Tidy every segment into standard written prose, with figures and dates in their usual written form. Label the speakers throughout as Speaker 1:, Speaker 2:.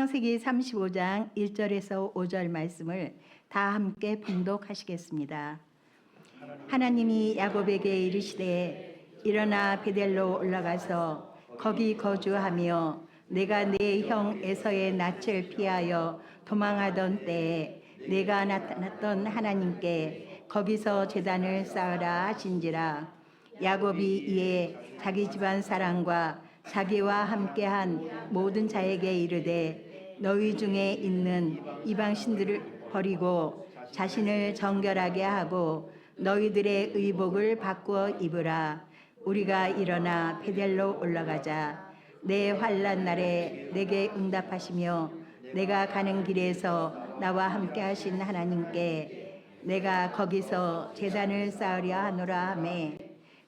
Speaker 1: 창세기 35장 1절에서 5절 말씀을 다 함께 봉독하시겠습니다. 하나님이 야곱에게 이르시되 일어나 베델로 올라가서 거기 거주하며 내가 내 형 에서의 낯을 피하여 도망하던 때에 내가 나타났던 하나님께 거기서 제단을 쌓으라 하신지라. 야곱이 이에 자기 집안 사람과 자기와 함께한 모든 자에게 이르되 너희 중에 있는 이방신들을 버리고 자신을 정결하게 하고 너희들의 의복을 바꾸어 입으라. 우리가 일어나 베델로 올라가자. 내 환난 날에 내게 응답하시며 내가 가는 길에서 나와 함께 하신 하나님께 내가 거기서 제단을 쌓으려 하노라 하매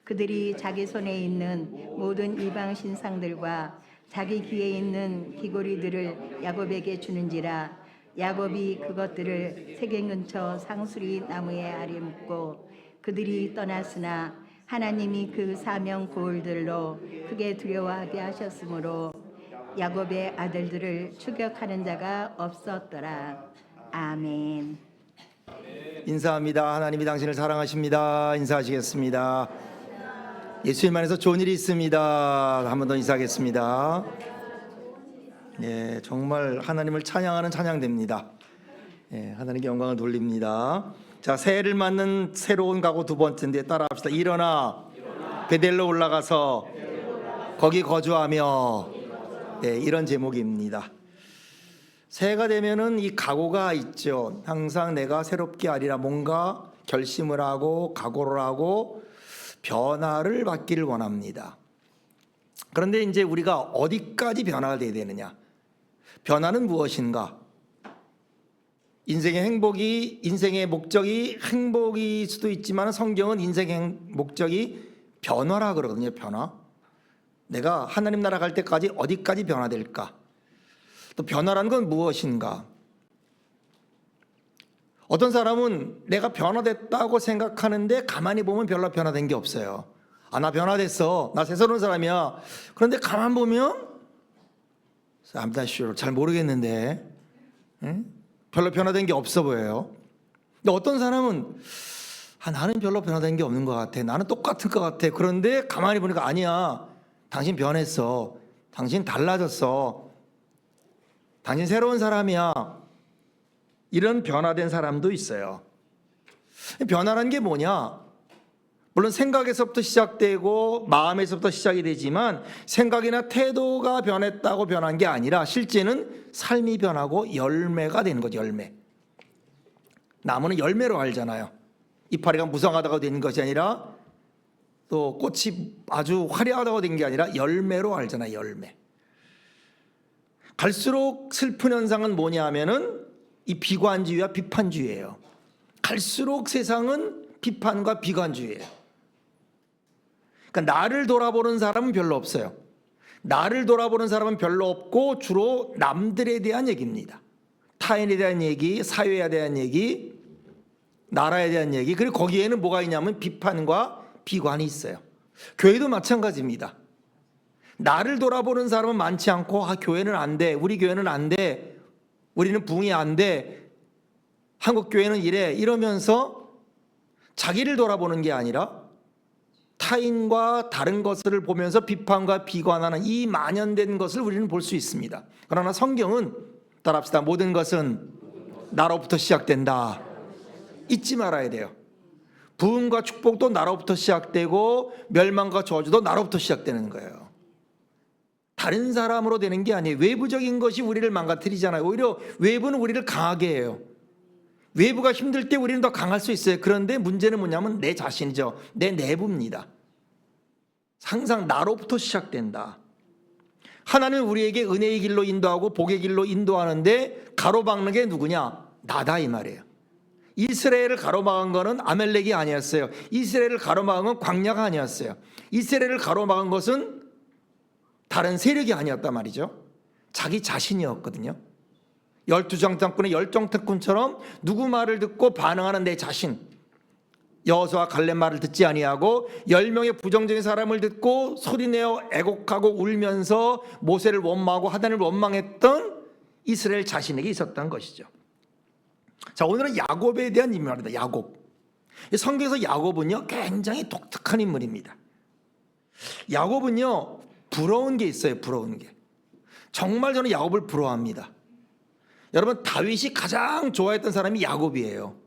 Speaker 1: 그들이 자기 손에 있는 모든 이방 신상들과 자기 귀에 있는 귀고리들을 야곱에게 주는지라. 야곱이 그것들을 세겜 근처 상수리 나무에 아래 묻고 그들이 떠났으나 하나님이 그 사명 고을들로 크게 두려워하게 하셨으므로 야곱의 아들들을 추격하는 자가 없었더라. 아멘.
Speaker 2: 인사합니다. 하나님이 당신을 사랑하십니다. 인사하시겠습니다. 예수님 안에서 좋은 일이 있습니다. 한 번 더 인사하겠습니다. 예, 정말 하나님을 찬양하는 찬양됩니다. 예, 하나님께 영광을 돌립니다. 자, 새해를 맞는 새로운 각오 두 번째인데 따라합시다. 일어나 베델로 올라가서 거기 거주하며. 예, 이런 제목입니다. 새해가 되면은 이 각오가 있죠. 항상 내가 새롭게 하리라 뭔가 결심을 하고 각오를 하고 변화를 받기를 원합니다. 그런데 이제 우리가 어디까지 변화가 돼야 되느냐? 변화는 무엇인가? 인생의 목적이 행복일 수도 있지만 성경은 인생의 목적이 변화라 그러거든요. 변화. 내가 하나님 나라 갈 때까지 어디까지 변화될까? 또 변화라는 건 무엇인가? 어떤 사람은 내가 변화됐다고 생각하는데 가만히 보면 별로 변화된 게 없어요. 아, 나 변화됐어. 나 새로운 사람이야. 그런데 가만 보면 I'm not sure. 잘 모르겠는데 별로 변화된 게 없어 보여요. 근데 어떤 사람은 나는 별로 변화된 게 없는 것 같아. 나는 똑같을 것 같아. 그런데 가만히 보니까 아니야. 당신 변했어. 당신 달라졌어. 당신 새로운 사람이야. 이런 변화된 사람도 있어요. 변화라는 게 뭐냐? 물론 생각에서부터 시작되고 마음에서부터 시작이 되지만 생각이나 태도가 변했다고 변한 게 아니라 실제는 삶이 변하고 열매가 되는 거죠. 열매. 나무는 열매로 알잖아요. 이파리가 무성하다고 된 것이 아니라 또 꽃이 아주 화려하다고 된 게 아니라 열매로 알잖아요. 열매. 갈수록 슬픈 현상은 뭐냐 하면은 이 비관주의와 비판주의예요. 갈수록 세상은 비판과 비관주의예요. 그러니까 나를 돌아보는 사람은 별로 없어요. 나를 돌아보는 사람은 별로 없고 주로 남들에 대한 얘기입니다. 타인에 대한 얘기, 사회에 대한 얘기, 나라에 대한 얘기. 그리고 거기에는 뭐가 있냐면 비판과 비관이 있어요. 교회도 마찬가지입니다. 나를 돌아보는 사람은 많지 않고 교회는 안 돼. 우리 교회는 안 돼. 우리는 부흥이 안 돼. 한국 교회는 이래. 이러면서 자기를 돌아보는 게 아니라 타인과 다른 것을 보면서 비판과 비관하는 이 만연된 것을 우리는 볼 수 있습니다. 그러나 성경은 따라합시다. 모든 것은 나로부터 시작된다. 잊지 말아야 돼요. 부흥과 축복도 나로부터 시작되고 멸망과 저주도 나로부터 시작되는 거예요. 다른 사람으로 되는 게 아니에요. 외부적인 것이 우리를 망가뜨리잖아요. 오히려 외부는 우리를 강하게 해요. 외부가 힘들 때 우리는 더 강할 수 있어요. 그런데 문제는 뭐냐면 내 자신이죠. 내 내부입니다. 항상 나로부터 시작된다. 하나님은 우리에게 은혜의 길로 인도하고 복의 길로 인도하는데 가로막는 게 누구냐? 나다 이 말이에요. 이스라엘을 가로막은 것은 아멜렉이 아니었어요. 이스라엘을 가로막은 건 광야가 아니었어요. 이스라엘을 가로막은 것은 다른 세력이 아니었단 말이죠. 자기 자신이었거든요. 12장 장군의 열정특군처럼 누구 말을 듣고 반응하는 내 자신. 여호수아 갈렙 말을 듣지 아니하고 10명의 부정적인 사람을 듣고 소리내어 애곡하고 울면서 모세를 원망하고 하나님을 원망했던 이스라엘 자신에게 있었던 것이죠. 자, 오늘은 야곱에 대한 인물입니다. 야곱. 성경에서 야곱은요 굉장히 독특한 인물입니다. 야곱은요 부러운 게 있어요. 부러운 게. 정말 저는 야곱을 부러워합니다. 여러분, 다윗이 가장 좋아했던 사람이 야곱이에요.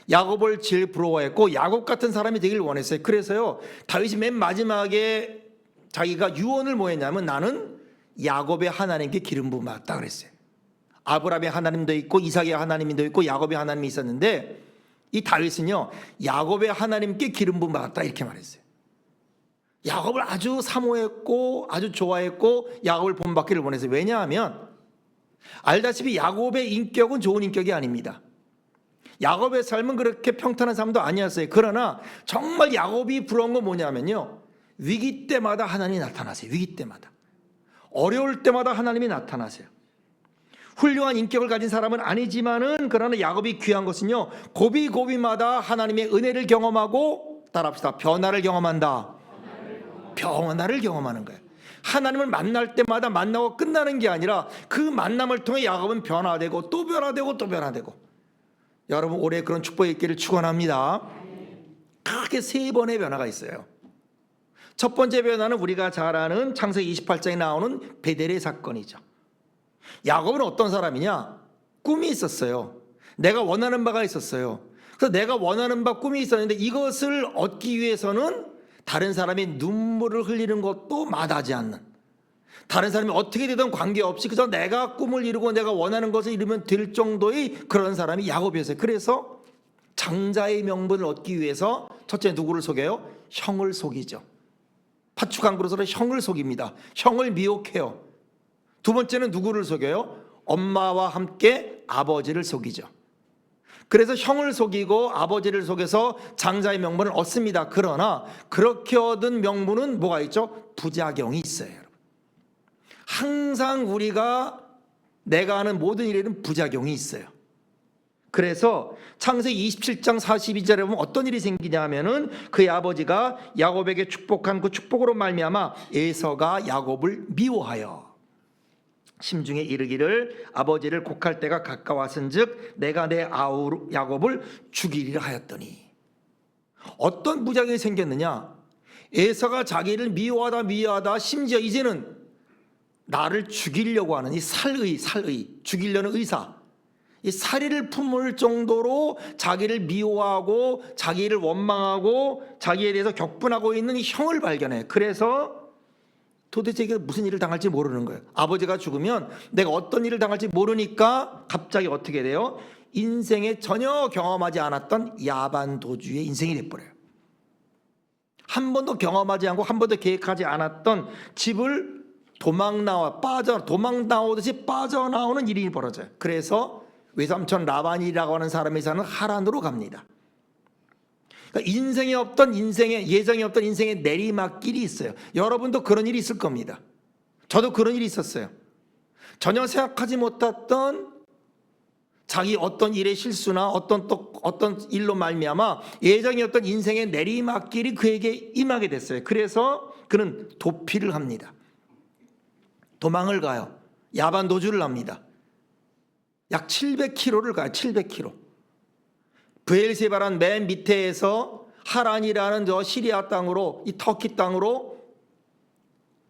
Speaker 2: 야곱을 제일 부러워했고 야곱 같은 사람이 되길 원했어요. 그래서요 다윗이 맨 마지막에 자기가 유언을 뭐 했냐면 나는 야곱의 하나님께 기름 부음 받았다 그랬어요. 아브라함의 하나님도 있고 이삭의 하나님도 있고 야곱의 하나님이 있었는데 이 다윗은요 야곱의 하나님께 기름 부음 받았다 이렇게 말했어요. 야곱을 아주 사모했고 아주 좋아했고 야곱을 본받기를 원했어요. 왜냐하면 알다시피 야곱의 인격은 좋은 인격이 아닙니다. 야곱의 삶은 그렇게 평탄한 삶도 아니었어요. 그러나 정말 야곱이 부러운 건 뭐냐면요 위기 때마다 하나님이 나타나세요. 위기 때마다 어려울 때마다 하나님이 나타나세요. 훌륭한 인격을 가진 사람은 아니지만은 그러나 야곱이 귀한 것은요 고비고비마다 하나님의 은혜를 경험하고 따라합시다. 변화를 경험한다. 변화를 경험하는 거예요. 하나님을 만날 때마다 만나고 끝나는 게 아니라 그 만남을 통해 야곱은 변화되고 또 변화되고 또 변화되고. 여러분 올해 그런 축복이 있기를 축원합니다. 크게 3번의 변화가 있어요. 첫 번째 변화는 우리가 잘 아는 창세기 28장에 나오는 베델의 사건이죠. 야곱은 어떤 사람이냐? 꿈이 있었어요. 내가 원하는 바가 있었어요. 그래서 내가 원하는 바 꿈이 있었는데 이것을 얻기 위해서는 다른 사람이 눈물을 흘리는 것도 마다하지 않는, 다른 사람이 어떻게 되든 관계없이 그저 내가 꿈을 이루고 내가 원하는 것을 이루면 될 정도의 그런 사람이 야곱이었어요. 그래서 장자의 명분을 얻기 위해서 첫째 누구를 속여요? 형을 속이죠. 파축한 그릇으로 형을 속입니다. 형을 미혹해요. 두 번째는 누구를 속여요? 엄마와 함께 아버지를 속이죠. 그래서 형을 속이고 아버지를 속여서 장자의 명분을 얻습니다. 그러나 그렇게 얻은 명분은 뭐가 있죠? 부작용이 있어요. 여러분. 항상 우리가 내가 하는 모든 일에는 부작용이 있어요. 그래서 창세기 27장 42절에 보면 어떤 일이 생기냐 하면은 그의 아버지가 야곱에게 축복한 그 축복으로 말미암아 에서가 야곱을 미워하여 심중에 이르기를 아버지를 곡할 때가 가까웠은즉 내가 내 아우 야곱을 죽이리라 하였더니. 어떤 부작용이 생겼느냐? 에서가 자기를 미워하다 심지어 이제는 나를 죽이려고 하는 이 살의 죽이려는 의사, 이 살의를 품을 정도로 자기를 미워하고 자기를 원망하고 자기에 대해서 격분하고 있는 이 형을 발견해. 그래서 도대체 이게 무슨 일을 당할지 모르는 거예요. 아버지가 죽으면 내가 어떤 일을 당할지 모르니까 갑자기 어떻게 돼요? 인생에 전혀 경험하지 않았던 야반도주의 인생이 돼버려요. 한 번도 경험하지 않고 한 번도 계획하지 않았던 집을 도망 나오듯이 빠져나오는 일이 벌어져요. 그래서 외삼촌 라반이라고 하는 사람이 사는 하란으로 갑니다. 그러니까 예정이 없던 인생의 내리막길이 있어요. 여러분도 그런 일이 있을 겁니다. 저도 그런 일이 있었어요. 전혀 생각하지 못했던 자기 어떤 일의 실수나 어떤 일로 말미암아 예정이 없던 인생의 내리막길이 그에게 임하게 됐어요. 그래서 그는 도피를 합니다. 도망을 가요. 야반 도주를 합니다. 약 700km를 가요. 700km. 브엘세바란 맨 밑에에서 하란이라는 저 시리아 땅으로, 이 터키 땅으로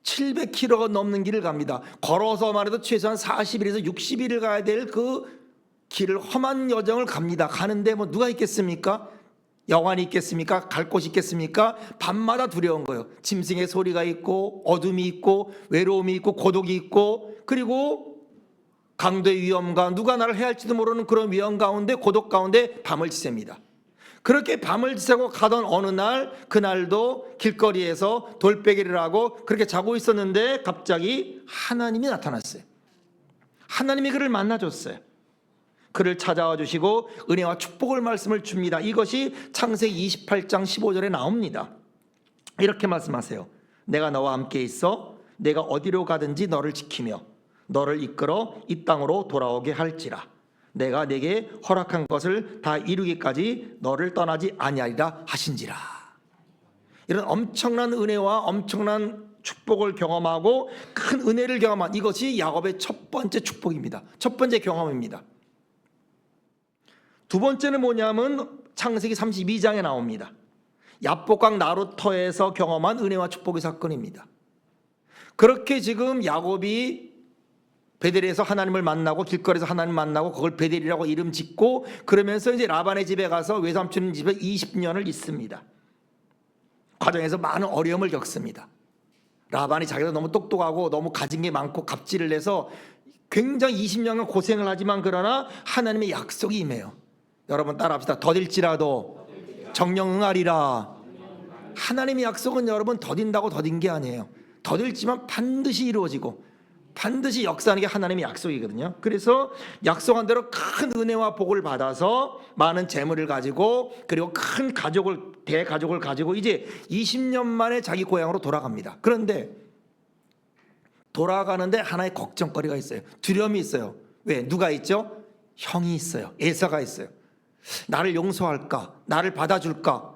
Speaker 2: 700km가 넘는 길을 갑니다. 걸어서만 해도 최소한 40일에서 60일을 가야 될 그 길을, 험한 여정을 갑니다. 가는데 뭐 누가 있겠습니까? 여관이 있겠습니까? 갈 곳이 있겠습니까? 밤마다 두려운 거예요. 짐승의 소리가 있고 어둠이 있고 외로움이 있고 고독이 있고, 그리고 강도의 위험과 누가 나를 해할지도 모르는 그런 위험 가운데, 고독 가운데 밤을 지새입니다. 그렇게 밤을 지새고 가던 어느 날, 그날도 길거리에서 돌베개를 하고 그렇게 자고 있었는데 갑자기 하나님이 나타났어요. 하나님이 그를 만나줬어요. 그를 찾아와 주시고 은혜와 축복을 말씀을 줍니다. 이것이 창세기 28장 15절에 나옵니다. 이렇게 말씀하세요. 내가 너와 함께 있어 내가 어디로 가든지 너를 지키며 너를 이끌어 이 땅으로 돌아오게 할지라. 내가 네게 허락한 것을 다 이루기까지 너를 떠나지 아니하리라 하신지라. 이런 엄청난 은혜와 엄청난 축복을 경험하고 큰 은혜를 경험한 이것이 야곱의 첫 번째 축복입니다. 첫 번째 경험입니다. 두 번째는 뭐냐면 창세기 32장에 나옵니다. 야복강 나루터에서 경험한 은혜와 축복의 사건입니다. 그렇게 지금 야곱이 베델에서 하나님을 만나고 길거리에서 하나님 만나고 그걸 베델이라고 이름 짓고 그러면서 이제 라반의 집에 가서 외삼촌 집에 20년을 있습니다. 과정에서 많은 어려움을 겪습니다. 라반이 자기가 너무 똑똑하고 너무 가진 게 많고 갑질을 해서 굉장히 20년간 고생을 하지만 그러나 하나님의 약속이 임해요. 여러분 따라합시다. 더딜지라도 정령 응하리라. 하나님의 약속은 여러분 더딘다고 더딘 게 아니에요. 더딜지만 반드시 이루어지고 반드시 역사하는 게 하나님의 약속이거든요. 그래서 약속한 대로 큰 은혜와 복을 받아서 많은 재물을 가지고 그리고 큰 대가족을 가지고 이제 20년 만에 자기 고향으로 돌아갑니다. 그런데 돌아가는데 하나의 걱정거리가 있어요. 두려움이 있어요. 왜? 누가 있죠? 형이 있어요. 에사가 있어요. 나를 용서할까? 나를 받아줄까?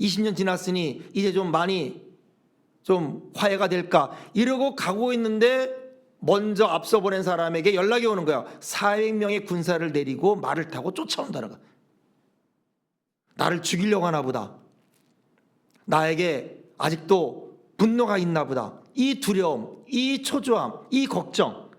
Speaker 2: 20년 지났으니 이제 좀 많이 좀 화해가 될까? 이러고 가고 있는데 먼저 앞서 보낸 사람에게 연락이 오는 거야. 400명의 군사를 내리고 말을 타고 쫓아온다는 거야. 나를 죽이려고 하나 보다. 나에게 아직도 분노가 있나 보다. 이 두려움, 이 초조함, 이 걱정.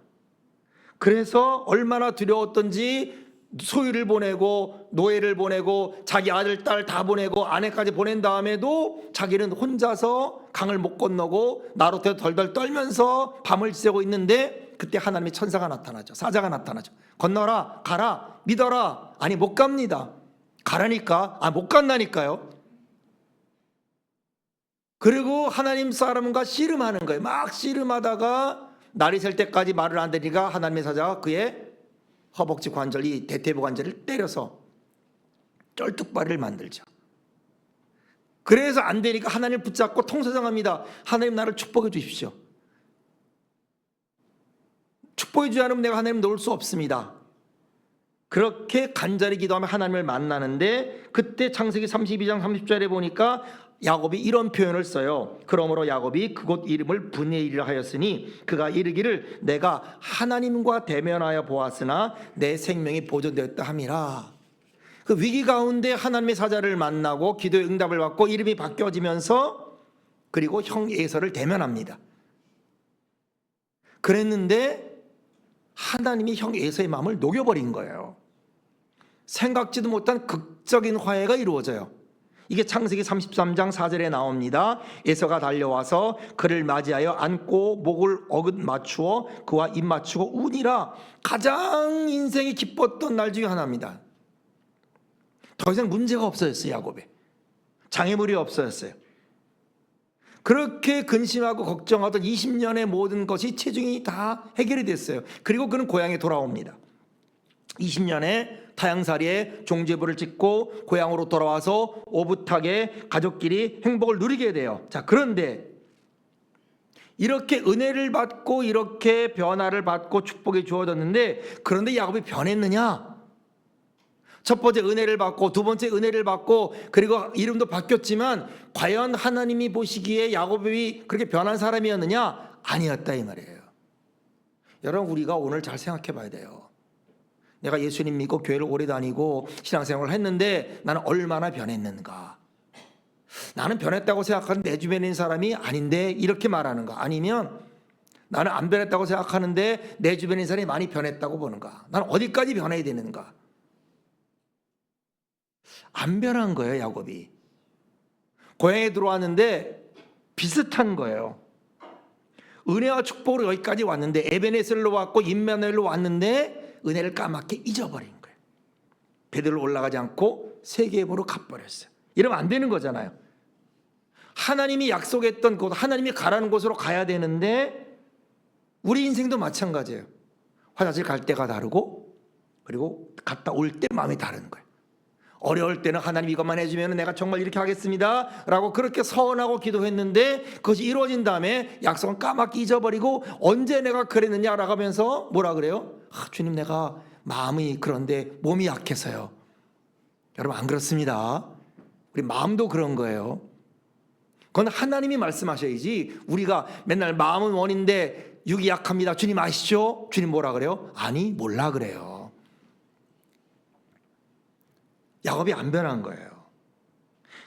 Speaker 2: 그래서 얼마나 두려웠던지 소유를 보내고 노예를 보내고 자기 아들, 딸 다 보내고 아내까지 보낸 다음에도 자기는 혼자서 강을 못 건너고 나루터에 덜덜 떨면서 밤을 새고 있는데 그때 하나님의 천사가 나타나죠. 사자가 나타나죠. 건너라, 가라, 믿어라. 아니 못 갑니다. 가라니까. 못 간다니까요. 그리고 하나님 사람과 씨름하는 거예요. 막 씨름하다가 날이 셀 때까지 말을 안 들으니까 하나님의 사자가 그의 허벅지 관절, 이 대퇴부 관절을 때려서 쩔뚝발이를 만들죠. 그래서 안 되니까 하나님을 붙잡고 통사정합니다. 하나님 나를 축복해 주십시오. 축복해 주지 않으면 내가 하나님 놓을 수 없습니다. 그렇게 간절히 기도하면 하나님을 만나는데 그때 창세기 32장 30절에 보니까 야곱이 이런 표현을 써요. 그러므로 야곱이 그곳 이름을 브니엘이라 하였으니 그가 이르기를 내가 하나님과 대면하여 보았으나 내 생명이 보존되었다 함이라. 그 위기 가운데 하나님의 사자를 만나고 기도의 응답을 받고 이름이 바뀌어지면서 그리고 형 에서를 대면합니다. 그랬는데 하나님이 형 에서의 마음을 녹여버린 거예요. 생각지도 못한 극적인 화해가 이루어져요. 이게 창세기 33장 4절에 나옵니다. 에서가 달려와서 그를 맞이하여 안고 목을 어긋 맞추어 그와 입 맞추고 우니라. 가장 인생이 기뻤던 날 중에 하나입니다. 더 이상 문제가 없어졌어요. 야곱에 장애물이 없어졌어요. 그렇게 근심하고 걱정하던 20년의 모든 것이 체중이 다 해결이 됐어요. 그리고 그는 고향에 돌아옵니다. 20년에 타향살이에 종제부를 찍고 고향으로 돌아와서 오붓하게 가족끼리 행복을 누리게 돼요. 자, 그런데 이렇게 은혜를 받고 이렇게 변화를 받고 축복이 주어졌는데 그런데 야곱이 변했느냐? 첫 번째 은혜를 받고 두 번째 은혜를 받고 그리고 이름도 바뀌었지만 과연 하나님이 보시기에 야곱이 그렇게 변한 사람이었느냐? 아니었다 이 말이에요. 여러분 우리가 오늘 잘 생각해 봐야 돼요. 내가 예수님 믿고 교회를 오래 다니고 신앙생활을 했는데 나는 얼마나 변했는가? 나는 변했다고 생각하는 내 주변에 있는 사람이 아닌데 이렇게 말하는가? 아니면 나는 안 변했다고 생각하는데 내 주변에 있는 사람이 많이 변했다고 보는가? 나는 어디까지 변해야 되는가? 안 변한 거예요. 야곱이 고향에 들어왔는데 비슷한 거예요. 은혜와 축복으로 여기까지 왔는데 에베네셀로 왔고 임마누엘로 왔는데 은혜를 까맣게 잊어버린 거예요. 베들로 올라가지 않고 세계보로 가버렸어요. 이러면 안 되는 거잖아요. 하나님이 약속했던 곳, 하나님이 가라는 곳으로 가야 되는데 우리 인생도 마찬가지예요. 화장실 갈 때가 다르고 그리고 갔다 올 때 마음이 다른 거예요. 어려울 때는 하나님 이것만 해주면 내가 정말 이렇게 하겠습니다 라고 그렇게 서원하고 기도했는데 그것이 이루어진 다음에 약속은 까맣게 잊어버리고 언제 내가 그랬느냐라고 하면서 뭐라 그래요? 주님 내가 마음이 그런데 몸이 약해서요. 여러분 안 그렇습니다. 우리 마음도 그런 거예요. 그건 하나님이 말씀하셔야지 우리가 맨날 마음은 원인데 육이 약합니다. 주님 아시죠? 주님 뭐라 그래요? 아니 몰라 그래요. 야곱이 안 변한 거예요.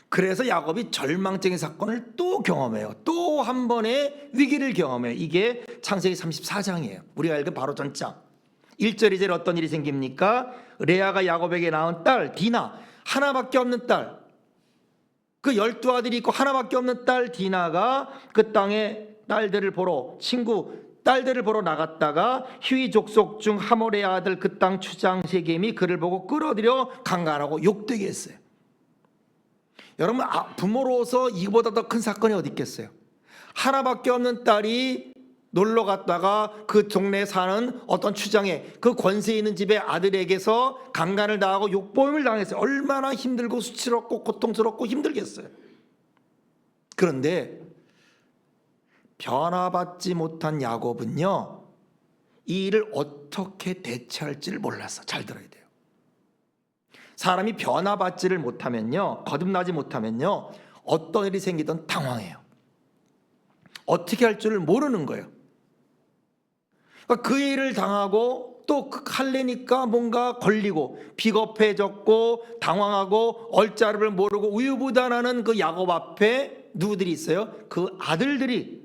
Speaker 2: 그래서 야곱이 절망적인 사건을 또 경험해요. 또 한 번의 위기를 경험해요. 이게 창세기 34장이에요. 우리가 읽은 바로 전장 1절 2절에 어떤 일이 생깁니까? 레아가 야곱에게 낳은 딸 디나, 하나밖에 없는 딸, 그 12아들이 있고 하나밖에 없는 딸 디나가 그 땅에 딸들을 보러 딸들을 보러 나갔다가 휴이 족속 중 하몰의 아들 그 땅 추장 세겜이 그를 보고 끌어들여 강간하고 욕되게 했어요. 여러분, 부모로서 이보다 더 큰 사건이 어디 있겠어요? 하나밖에 없는 딸이 놀러 갔다가 그 동네에 사는 어떤 추장의 그 권세 있는 집의 아들에게서 강간을 당하고 욕보임을 당했어요. 얼마나 힘들고 수치럽고 고통스럽고 힘들겠어요. 그런데 변화받지 못한 야곱은요, 이 일을 어떻게 대처할지를 몰랐어. 잘 들어야 돼요. 사람이 변화받지를 못하면요, 거듭나지 못하면요, 어떤 일이 생기든 당황해요. 어떻게 할 줄을 모르는 거예요. 그러니까 그 일을 당하고 또 할래니까 뭔가 걸리고 비겁해졌고 당황하고 얼자를 모르고 우유부단하는 그 야곱 앞에 누구들이 있어요? 그 아들들이,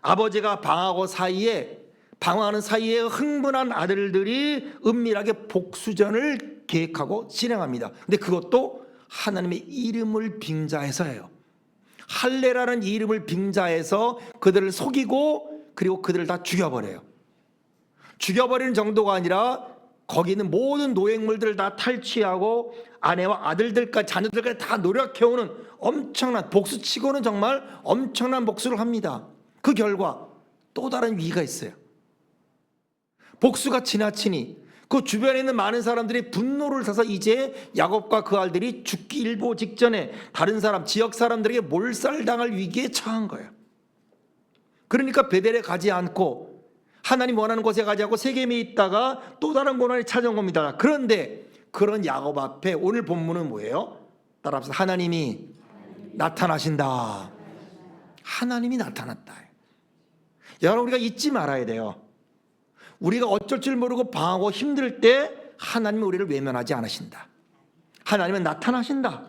Speaker 2: 아버지가 방황하는 사이에 흥분한 아들들이 은밀하게 복수전을 계획하고 진행합니다. 근데 그것도 하나님의 이름을 빙자해서 해요. 할례라는 이름을 빙자해서 그들을 속이고 그리고 그들을 다 죽여버려요. 죽여버리는 정도가 아니라 거기 있는 모든 노획물들을 다 탈취하고 아내와 아들들까지 자녀들까지 다 노력해오는 엄청난, 복수치고는 정말 엄청난 복수를 합니다. 그 결과 또 다른 위기가 있어요. 복수가 지나치니 그 주변에 있는 많은 사람들이 분노를 사서 이제 야곱과 그 아들이 죽기 일보 직전에 다른 사람, 지역 사람들에게 몰살당할 위기에 처한 거예요. 그러니까 베델에 가지 않고 하나님 원하는 곳에 가지 않고 세겜에 있다가 또 다른 고난이 찾아온 겁니다. 그런데 그런 야곱 앞에 오늘 본문은 뭐예요? 따라합시다. 하나님이 나타나신다. 하나님이 나타났다. 여러분, 우리가 잊지 말아야 돼요. 우리가 어쩔 줄 모르고 방황하고 힘들 때 하나님은 우리를 외면하지 않으신다. 하나님은 나타나신다.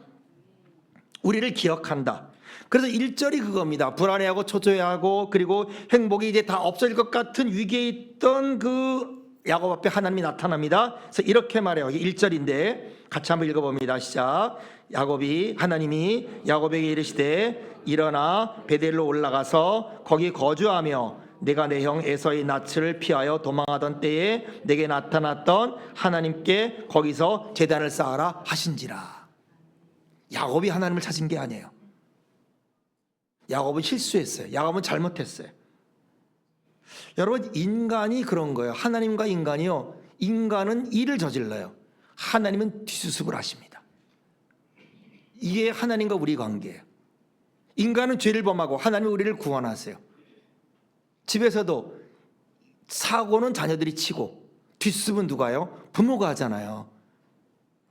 Speaker 2: 우리를 기억한다. 그래서 1절이 그겁니다. 불안해하고 초조해하고 그리고 행복이 이제 다 없어질 것 같은 위기에 있던 그 야곱 앞에 하나님이 나타납니다. 그래서 이렇게 말해요. 1절인데 같이 한번 읽어봅니다. 시작. 하나님이 야곱에게 이르시되 일어나 베델로 올라가서 거기 거주하며 내가 내 형 에서의 낯을 피하여 도망하던 때에 내게 나타났던 하나님께 거기서 제단을 쌓아라 하신지라. 야곱이 하나님을 찾은 게 아니에요. 야곱은 실수했어요. 야곱은 잘못했어요. 여러분, 인간이 그런 거예요. 하나님과 인간이요, 인간은 일을 저질러요. 하나님은 뒷수습을 하십니다. 이게 하나님과 우리 관계예요. 인간은 죄를 범하고 하나님은 우리를 구원하세요. 집에서도 사고는 자녀들이 치고 뒷수습은 누가요? 부모가 하잖아요.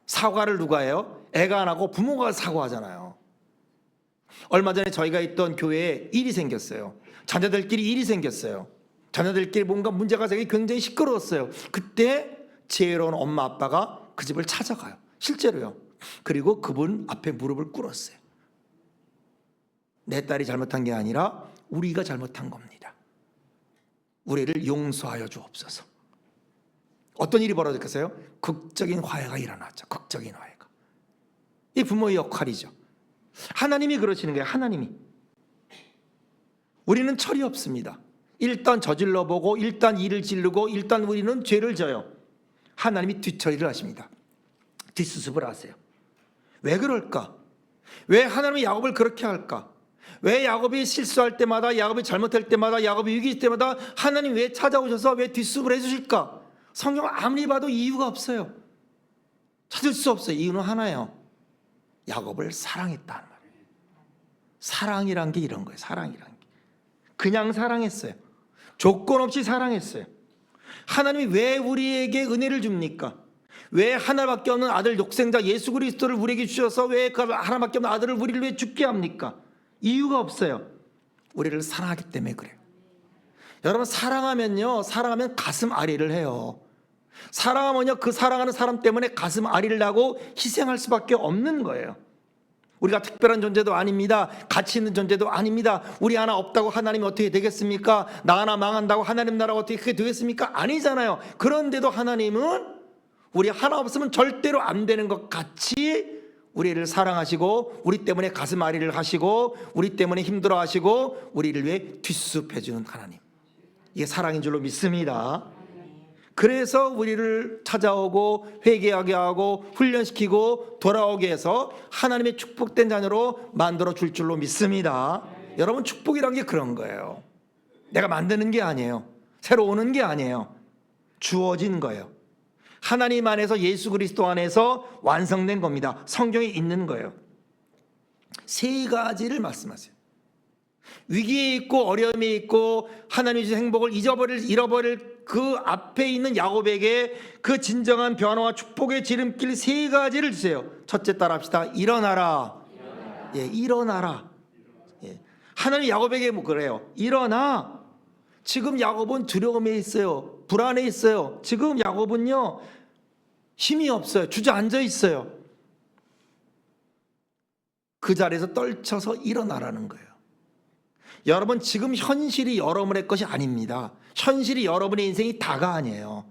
Speaker 2: 사과를 누가 해요? 애가 안 하고 부모가 사과하잖아요. 얼마 전에 저희가 있던 교회에 일이 생겼어요. 자녀들끼리 일이 생겼어요. 자녀들끼리 뭔가 문제가 생겨 굉장히 시끄러웠어요. 그때 지혜로운 엄마 아빠가 그 집을 찾아가요. 실제로요. 그리고 그분 앞에 무릎을 꿇었어요. 내 딸이 잘못한 게 아니라 우리가 잘못한 겁니다. 우리를 용서하여 주옵소서. 어떤 일이 벌어졌겠어요? 극적인 화해가 일어났죠. 극적인 화해가. 이 부모의 역할이죠. 하나님이 그러시는 거예요. 하나님이. 우리는 철이 없습니다. 일단 저질러 보고 일단 일을 지르고 일단 우리는 죄를 져요. 하나님이 뒷처리를 하십니다. 뒷수습을 하세요. 왜 그럴까? 왜 하나님이 야곱을 그렇게 할까? 왜 야곱이 실수할 때마다, 야곱이 잘못할 때마다, 야곱이 위기일 때마다 하나님 왜 찾아오셔서 왜 뒷수습을 해주실까? 성경 아무리 봐도 이유가 없어요. 찾을 수 없어요. 이유는 하나예요. 야곱을 사랑했다는 말이에요. 사랑이란 게 이런 거예요. 사랑이란 게 그냥 사랑했어요. 조건 없이 사랑했어요. 하나님이 왜 우리에게 은혜를 줍니까? 왜 하나밖에 없는 아들 독생자 예수 그리스도를 우리에게 주셔서 왜 그 하나밖에 없는 아들을 우리를 왜 죽게 합니까? 이유가 없어요. 우리를 사랑하기 때문에 그래요. 여러분, 사랑하면 가슴 아리를 해요. 사랑하면요, 그 사랑하는 사람 때문에 가슴 아리를 하고 희생할 수밖에 없는 거예요. 우리가 특별한 존재도 아닙니다. 가치 있는 존재도 아닙니다. 우리 하나 없다고 하나님이 어떻게 되겠습니까? 나 하나 망한다고 하나님 나라가 어떻게 그게 되겠습니까? 아니잖아요. 그런데도 하나님은 우리 하나 없으면 절대로 안 되는 것 같이 우리를 사랑하시고, 우리 때문에 가슴 아리를 하시고, 우리 때문에 힘들어 하시고, 우리를 위해 뒷숲해 주는 하나님. 이게 사랑인 줄로 믿습니다. 그래서 우리를 찾아오고 회개하게 하고 훈련시키고 돌아오게 해서 하나님의 축복된 자녀로 만들어 줄 줄로 믿습니다. 여러분, 축복이란 게 그런 거예요. 내가 만드는 게 아니에요. 새로 오는 게 아니에요. 주어진 거예요. 하나님 안에서, 예수 그리스도 안에서 완성된 겁니다. 성경에 있는 거예요. 세 가지를 말씀하세요. 위기에 있고 어려움에 있고 하나님이 주신 행복을 잃어버릴 그 앞에 있는 야곱에게 그 진정한 변화와 축복의 지름길 세 가지를 주세요. 첫째 따라합시다. 일어나라. 예, 일어나라. 예. 하나님 야곱에게 뭐 그래요? 일어나. 지금 야곱은 두려움에 있어요. 불안해 있어요. 지금 야곱은요, 힘이 없어요. 주저앉아 있어요. 그 자리에서 떨쳐서 일어나라는 거예요. 여러분, 지금 현실이 여러분의 것이 아닙니다. 현실이 여러분의 인생이 다가 아니에요.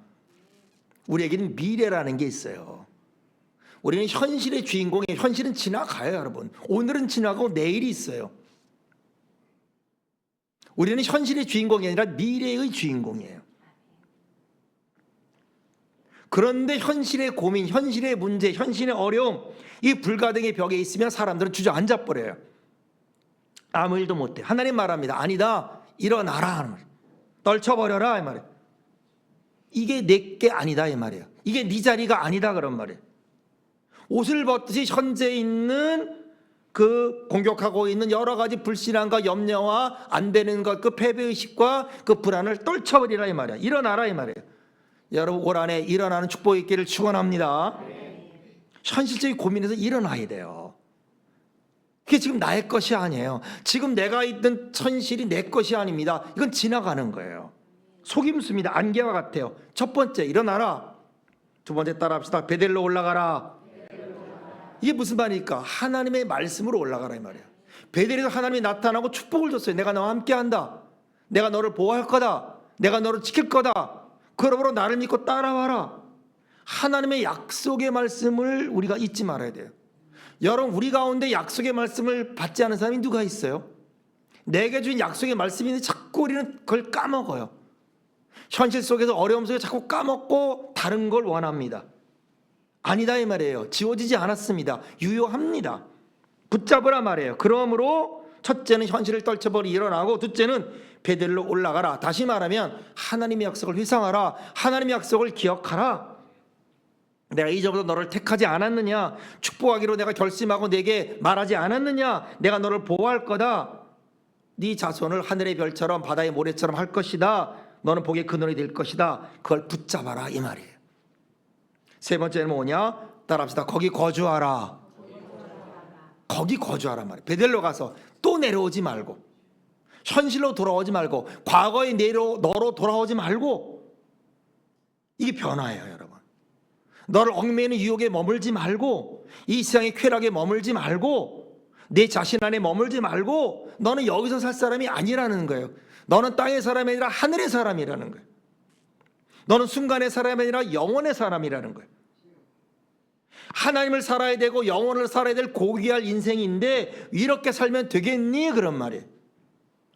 Speaker 2: 우리에게는 미래라는 게 있어요. 우리는 현실의 주인공이에요. 현실은 지나가요, 여러분. 오늘은 지나가고 내일이 있어요. 우리는 현실의 주인공이 아니라 미래의 주인공이에요. 그런데 현실의 고민, 현실의 문제, 현실의 어려움, 이 불가능의 벽에 있으면 사람들은 주저앉아 버려요. 아무 일도 못해. 하나님 말합니다. 아니다. 일어나라 하는 말이에요. 떨쳐버려라 이 말이에요. 이게 내게 아니다 이 말이에요. 이게 네 자리가 아니다 그런 말이에요. 옷을 벗듯이 현재 있는 그 공격하고 있는 여러 가지 불신앙과 염려와 안 되는 것, 그 패배의식과 그 불안을 떨쳐버리라 이 말이에요. 일어나라 이 말이에요. 여러분, 올 한해 일어나는 축복이 있기를 축원합니다. 현실적인 고민에서 일어나야 돼요. 그게 지금 나의 것이 아니에요. 지금 내가 있는 현실이 내 것이 아닙니다. 이건 지나가는 거예요. 속임수입니다. 안개와 같아요. 첫 번째, 일어나라. 두 번째, 따라합시다. 베델로 올라가라. 이게 무슨 말입니까? 하나님의 말씀으로 올라가라 이 말이에요. 베델에서 하나님이 나타나고 축복을 줬어요. 내가 너와 함께한다. 내가 너를 보호할 거다. 내가 너를 지킬 거다. 그러므로 나를 믿고 따라와라. 하나님의 약속의 말씀을 우리가 잊지 말아야 돼요. 여러분, 우리 가운데 약속의 말씀을 받지 않은 사람이 누가 있어요? 내게 준 약속의 말씀이 있는데 자꾸 우리는 그걸 까먹어요. 현실 속에서 어려움 속에 자꾸 까먹고 다른 걸 원합니다. 아니다 이 말이에요. 지워지지 않았습니다. 유효합니다. 붙잡으라 말이에요. 그러므로 첫째는 현실을 떨쳐버리 일어나고, 둘째는 베델로 올라가라. 다시 말하면 하나님의 약속을 회상하라. 하나님의 약속을 기억하라. 내가 이전부터 너를 택하지 않았느냐? 축복하기로 내가 결심하고 내게 말하지 않았느냐? 내가 너를 보호할 거다. 네 자손을 하늘의 별처럼 바다의 모래처럼 할 것이다. 너는 복의 근원이 될 것이다. 그걸 붙잡아라 이 말이에요. 세 번째는 뭐냐? 따라합시다. 거기 거주하라. 거기 거주하라 말이에요. 베델로 가서 또 내려오지 말고, 현실로 돌아오지 말고, 과거의 너로 돌아오지 말고. 이게 변화예요, 여러분. 너를 얽매이는 유혹에 머물지 말고, 이 세상의 쾌락에 머물지 말고, 내 자신 안에 머물지 말고, 너는 여기서 살 사람이 아니라는 거예요. 너는 땅의 사람이 아니라 하늘의 사람이라는 거예요. 너는 순간의 사람이 아니라 영원의 사람이라는 거예요. 하나님을 살아야 되고 영원을 살아야 될 고귀할 인생인데 이렇게 살면 되겠니? 그런 말이에요.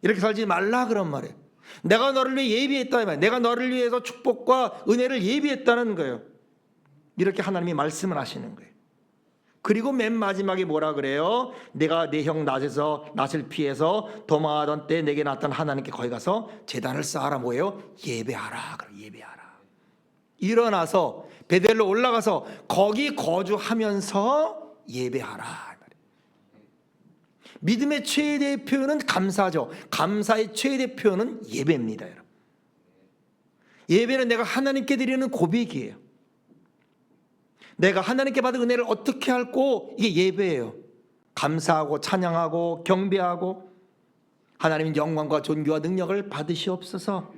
Speaker 2: 이렇게 살지 말라 그런 말이에요. 내가 너를 위해 예비했다 이 말이에요. 내가 너를 위해서 축복과 은혜를 예비했다는 거예요. 이렇게 하나님이 말씀을 하시는 거예요. 그리고 맨 마지막에 뭐라 그래요? 내가 내 형 낫을 피해서 도망하던 때 내게 나타난 하나님께 거기 가서 제단을 쌓아라. 뭐예요? 예배하라. 예배하라. 일어나서 베델로 올라가서 거기 거주하면서 예배하라. 믿음의 최대 표현은 감사죠. 감사의 최대 표현은 예배입니다, 여러분. 예배는 내가 하나님께 드리는 고백이에요. 내가 하나님께 받은 은혜를 어떻게 할고, 이게 예배예요. 감사하고 찬양하고 경배하고 하나님의 영광과 존귀와 능력을 받으시옵소서.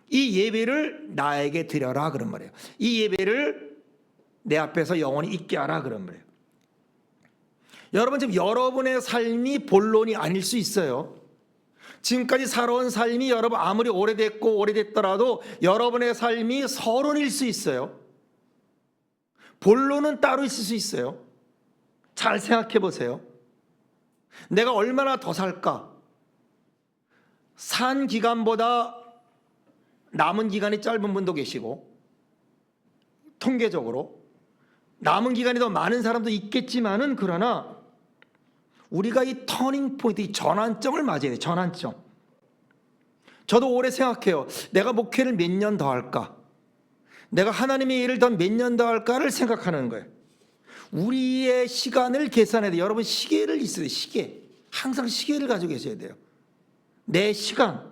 Speaker 2: 이 예배를 나에게 드려라 그런 말이에요. 이 예배를 내 앞에서 영원히 있게 하라 그런 말이에요. 여러분, 지금 여러분의 삶이 본론이 아닐 수 있어요. 지금까지 살아온 삶이 여러분 아무리 오래됐더라도 여러분의 삶이 서론일 수 있어요. 본론은 따로 있을 수 있어요. 잘 생각해 보세요. 내가 얼마나 더 살까? 산 기간보다 남은 기간이 짧은 분도 계시고, 통계적으로 남은 기간이 더 많은 사람도 있겠지만은, 그러나 우리가 이 터닝 포인트, 이 전환점을 맞아야 돼요. 전환점. 저도 오래 생각해요. 내가 목회를 몇 년 더 할까? 내가 하나님의 일을 더 몇 년 더 할까를 생각하는 거예요. 우리의 시간을 계산해야 돼요. 여러분, 시계를 있어야 돼요. 시계. 항상 시계를 가지고 계셔야 돼요. 내 시간.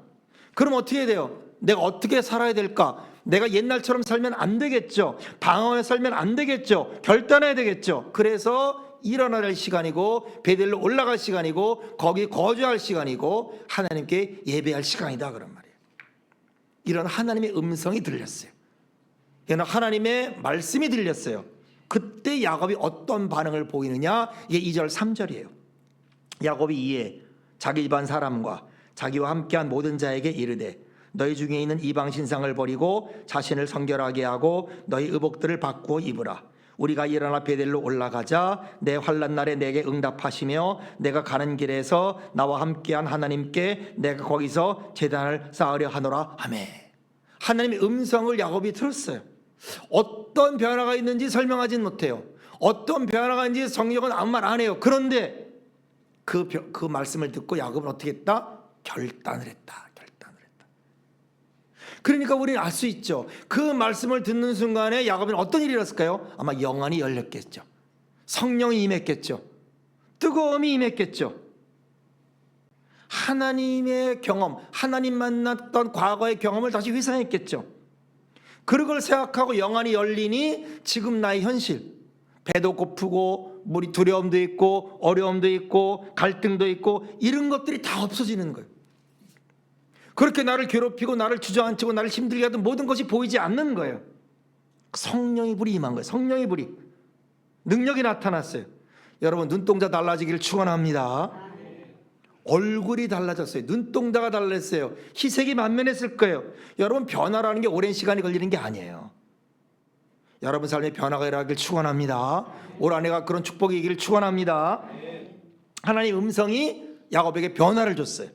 Speaker 2: 그럼 어떻게 해야 돼요? 내가 어떻게 살아야 될까? 내가 옛날처럼 살면 안 되겠죠. 방황해 살면 안 되겠죠. 결단해야 되겠죠. 그래서 일어나야 할 시간이고, 베델로 올라갈 시간이고, 거기 거주할 시간이고, 하나님께 예배할 시간이다 그런 말이에요. 이런 하나님의 음성이 들렸어요. 이런 하나님의 말씀이 들렸어요. 그때 야곱이 어떤 반응을 보이느냐? 이게 2절 3절이에요. 야곱이 이에 자기 집안 사람과 자기와 함께한 모든 자에게 이르되 너희 중에 있는 이방 신상을 버리고 자신을 성결하게 하고 너희 의복들을 바꾸어 입으라. 우리가 일어나 베델로 올라가자. 내 환난 날에 내게 응답하시며 내가 가는 길에서 나와 함께한 하나님께 내가 거기서 제단을 쌓으려 하노라 하매. 하나님의 음성을 야곱이 들었어요. 어떤 변화가 있는지 설명하진 못해요. 어떤 변화가 있는지 성경은 아무 말 안 해요. 그런데 그 말씀을 듣고 야곱은 어떻게 했다? 결단을 했다. 그러니까 우리는 알 수 있죠. 그 말씀을 듣는 순간에 야곱은 어떤 일이 일어났을까요? 아마 영안이 열렸겠죠. 성령이 임했겠죠. 뜨거움이 임했겠죠. 하나님의 경험, 하나님 만났던 과거의 경험을 다시 회상했겠죠. 그걸 생각하고 영안이 열리니 지금 나의 현실, 배도 고프고 물이 두려움도 있고 어려움도 있고 갈등도 있고 이런 것들이 다 없어지는 거예요. 그렇게 나를 괴롭히고 나를 주저앉히고 나를 힘들게 하던 모든 것이 보이지 않는 거예요. 성령의 불이 임한 거예요. 성령의 불이. 능력이 나타났어요. 여러분, 눈동자 달라지기를 축원합니다. 얼굴이 달라졌어요. 눈동자가 달랐어요. 희색이 만면했을 거예요. 여러분, 변화라는 게 오랜 시간이 걸리는 게 아니에요. 여러분 삶에 변화가 일어나길 축원합니다. 올 한 해가 그런 축복이기를 축원합니다. 하나님의 음성이 야곱에게 변화를 줬어요.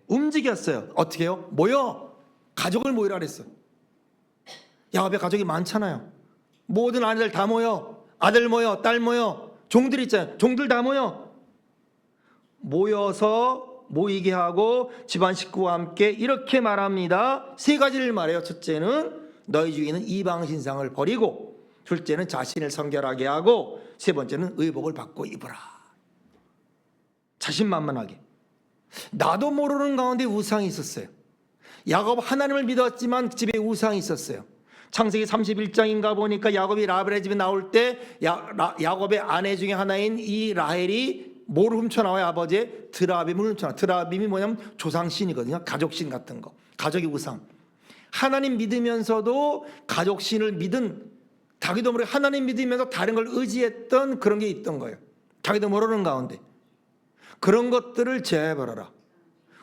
Speaker 2: 움직였어요. 어떻게 해요? 모여. 가족을 모이라 그랬어요. 야곱의 가족이 많잖아요. 모든 아내들 다 모여. 아들 모여, 딸 모여, 종들 있잖아요. 종들 다 모여. 모여서 모이게 하고 집안 식구와 함께 이렇게 말합니다. 세 가지를 말해요. 첫째는 너희 중에 있는 이방 신상을 버리고, 둘째는 자신을 성결하게 하고, 세 번째는 의복을 받고 입으라. 자신만만하게. 나도 모르는 가운데 우상이 있었어요. 야곱 하나님을 믿었지만 집에 우상이 있었어요. 창세기 31장인가 보니까 야곱이 라헬의 집에 나올 때 야곱의 아내 중에 하나인 이 라헬이 뭐를 훔쳐나와요? 아버지의 드라빔을 훔쳐나와요. 드라빔이 뭐냐면 조상신이거든요. 가족신 같은 거. 가족의 우상. 하나님 믿으면서도 가족신을 믿은, 자기도 모르게 하나님 믿으면서 다른 걸 의지했던 그런 게 있던 거예요. 자기도 모르는 가운데. 그런 것들을 제어해버려라.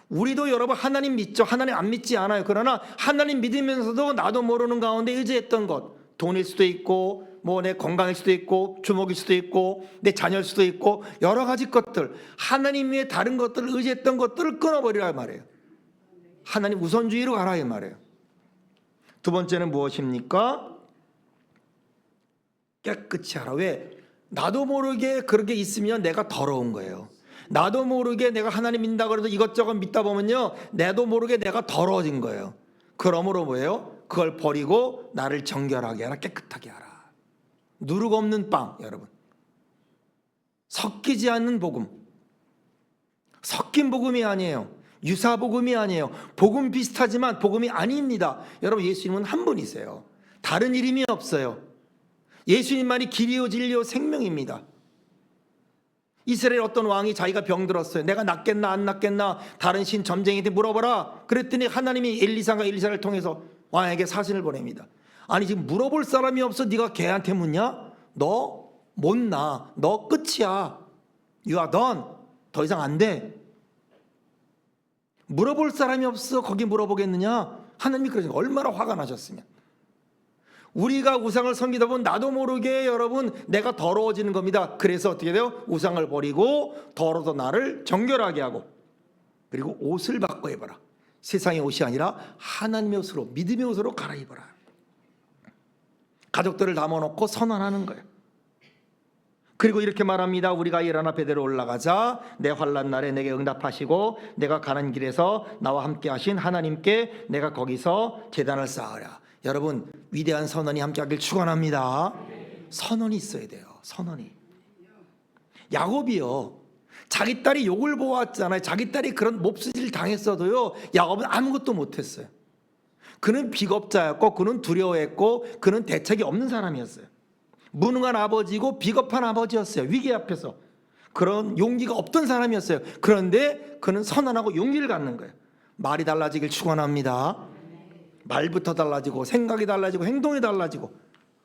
Speaker 2: 우리도 여러분 하나님 믿죠. 하나님 안 믿지 않아요. 그러나 하나님 믿으면서도 나도 모르는 가운데 의지했던 것, 돈일 수도 있고 뭐 내 건강일 수도 있고 주목일 수도 있고 내 자녀일 수도 있고 여러 가지 것들, 하나님 외에 다른 것들을 의지했던 것들을 끊어버리라 말이에요. 하나님 우선주의로 가라 이 말이에요. 두 번째는 무엇입니까? 깨끗이 하라. 왜? 나도 모르게 그렇게 있으면 내가 더러운 거예요. 나도 모르게 내가 하나님 믿는다고 해도 이것저것 믿다 보면요, 나도 모르게 내가 더러워진 거예요. 그러므로 뭐예요? 그걸 버리고 나를 정결하게 하라, 깨끗하게 하라. 누룩 없는 빵, 여러분. 섞이지 않는 복음. 섞인 복음이 아니에요. 유사 복음이 아니에요. 복음 비슷하지만 복음이 아닙니다. 여러분, 예수님은 한 분이세요. 다른 이름이 없어요. 예수님만이 길이요 진리요 생명입니다. 이스라엘 어떤 왕이 자기가 병들었어요. 내가 낫겠나 안 낫겠나 다른 신 점쟁이한테 물어보라. 그랬더니 하나님이 엘리사가 엘리사를 통해서 왕에게 사신을 보냅니다. 아니 지금 물어볼 사람이 없어 네가 걔한테 묻냐? 너 못 나. 너 끝이야. You are done. 더 이상 안 돼. 물어볼 사람이 없어 거기 물어보겠느냐? 하나님이 그러니까 얼마나 화가 나셨으면. 우리가 우상을 섬기다 보면 나도 모르게 여러분 내가 더러워지는 겁니다. 그래서 어떻게 돼요? 우상을 버리고 더러워서 나를 정결하게 하고 그리고 옷을 바꿔 입어라. 세상의 옷이 아니라 하나님의 옷으로 믿음의 옷으로 갈아입어라. 가족들을 담아놓고 선언하는 거예요. 그리고 이렇게 말합니다. 우리가 일어나 베델로 올라가자. 내 환난 날에 내게 응답하시고 내가 가는 길에서 나와 함께 하신 하나님께 내가 거기서 제단을 쌓으라. 여러분 위대한 선언이 함께하길 축원합니다. 선언이 있어야 돼요. 선언이. 야곱이요. 자기 딸이 욕을 보았잖아요. 자기 딸이 그런 몹쓸을 당했어도요. 야곱은 아무것도 못했어요. 그는 비겁자였고 그는 두려워했고 그는 대책이 없는 사람이었어요. 무능한 아버지고 비겁한 아버지였어요. 위기 앞에서 그런 용기가 없던 사람이었어요. 그런데 그는 선언하고 용기를 갖는 거예요. 말이 달라지길 축원합니다. 말부터 달라지고 생각이 달라지고 행동이 달라지고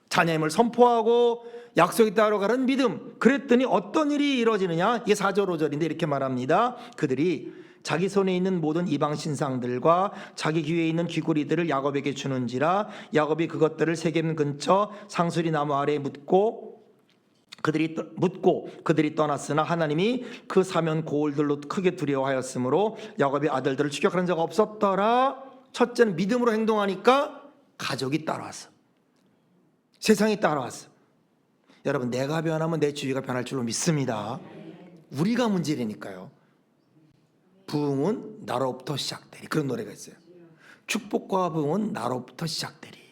Speaker 2: 자녀임을 선포하고 약속이 따라가는 믿음. 그랬더니 어떤 일이 이루어지느냐? 이게 4절 5절인데 이렇게 말합니다. 그들이 자기 손에 있는 모든 이방 신상들과 자기 귀에 있는 귀고리들을 야곱에게 주는지라 야곱이 그것들을 세겜 근처 상수리 나무 아래에 묻고 그들이 떠났으나 하나님이 그 사면 고울들로 크게 두려워하였으므로 야곱의 아들들을 추격하는 자가 없었더라. 첫째는 믿음으로 행동하니까 가족이 따라왔어. 세상이 따라왔어. 여러분 내가 변하면 내 주위가 변할 줄로 믿습니다. 우리가 문제라니까요. 부흥은 나로부터 시작되리. 그런 노래가 있어요. 축복과 부흥은 나로부터 시작되리.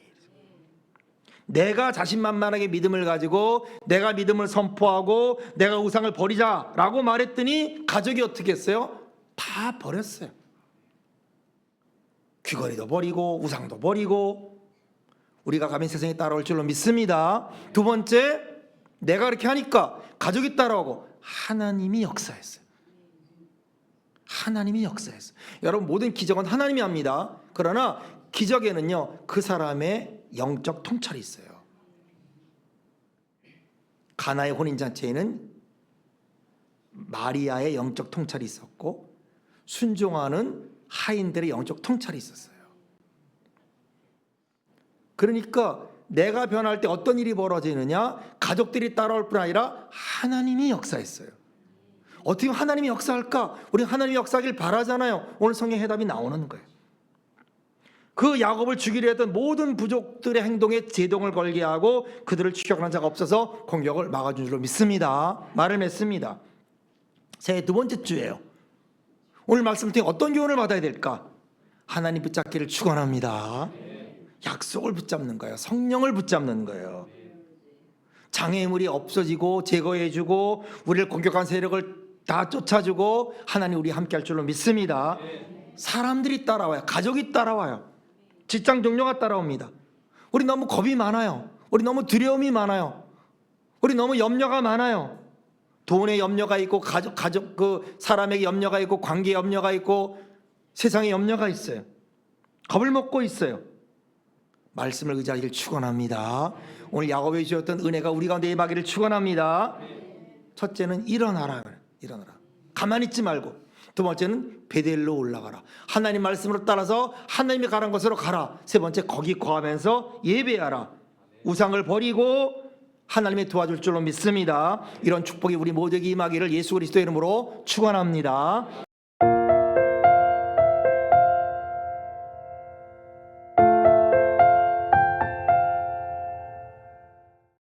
Speaker 2: 내가 자신만만하게 믿음을 가지고 내가 믿음을 선포하고 내가 우상을 버리자라고 말했더니 가족이 어떻게 했어요? 다 버렸어요. 귀걸이도 버리고 우상도 버리고 우리가 가면 세상에 따라올 줄로 믿습니다. 두 번째, 내가 그렇게 하니까 가족이 따라오고 하나님이 역사했어요. 하나님이 역사했어요. 여러분 모든 기적은 하나님이 합니다. 그러나 기적에는요 그 사람의 영적 통찰이 있어요. 가나의 혼인잔치에는 마리아의 영적 통찰이 있었고 순종하는 하인들의 영적 통찰이 있었어요. 그러니까 내가 변할 때 어떤 일이 벌어지느냐? 가족들이 따라올 뿐 아니라 하나님이 역사했어요. 어떻게 하나님이 역사할까? 우리 하나님이 역사하길 바라잖아요. 오늘 성경 해답이 나오는 거예요. 그 야곱을 죽이려 했던 모든 부족들의 행동에 제동을 걸게 하고 그들을 추격하는 자가 없어서 공격을 막아준 줄로 믿습니다. 말을 맺습니다. 새 두 번째 주예요. 오늘 말씀을 통해 어떤 교훈을 받아야 될까? 하나님 붙잡기를 축원합니다. 약속을 붙잡는 거예요. 성령을 붙잡는 거예요. 장애물이 없어지고 제거해주고 우리를 공격한 세력을 다 쫓아주고 하나님 우리 함께 할 줄로 믿습니다. 사람들이 따라와요. 가족이 따라와요. 직장 동료가 따라옵니다. 우리 너무 겁이 많아요. 우리 너무 두려움이 많아요. 우리 너무 염려가 많아요. 돈에 염려가 있고 가족 그 사람에게 염려가 있고 관계에 염려가 있고 세상에 염려가 있어요. 겁을 먹고 있어요. 말씀을 의지하기를 축원합니다. 오늘 야곱이 주셨던 은혜가 우리 가운데 임하기를 축원합니다. 첫째는 일어나라. 가만히 있지 말고. 두 번째는 베델로 올라가라. 하나님 말씀으로 따라서 하나님이 가는 곳으로 가라. 세 번째 거기 거하면서 예배하라. 우상을 버리고 하나님이 도와줄 줄로 믿습니다. 이런 축복이 우리 모두에게 임하기를 예수 그리스도의 이름으로 축원합니다.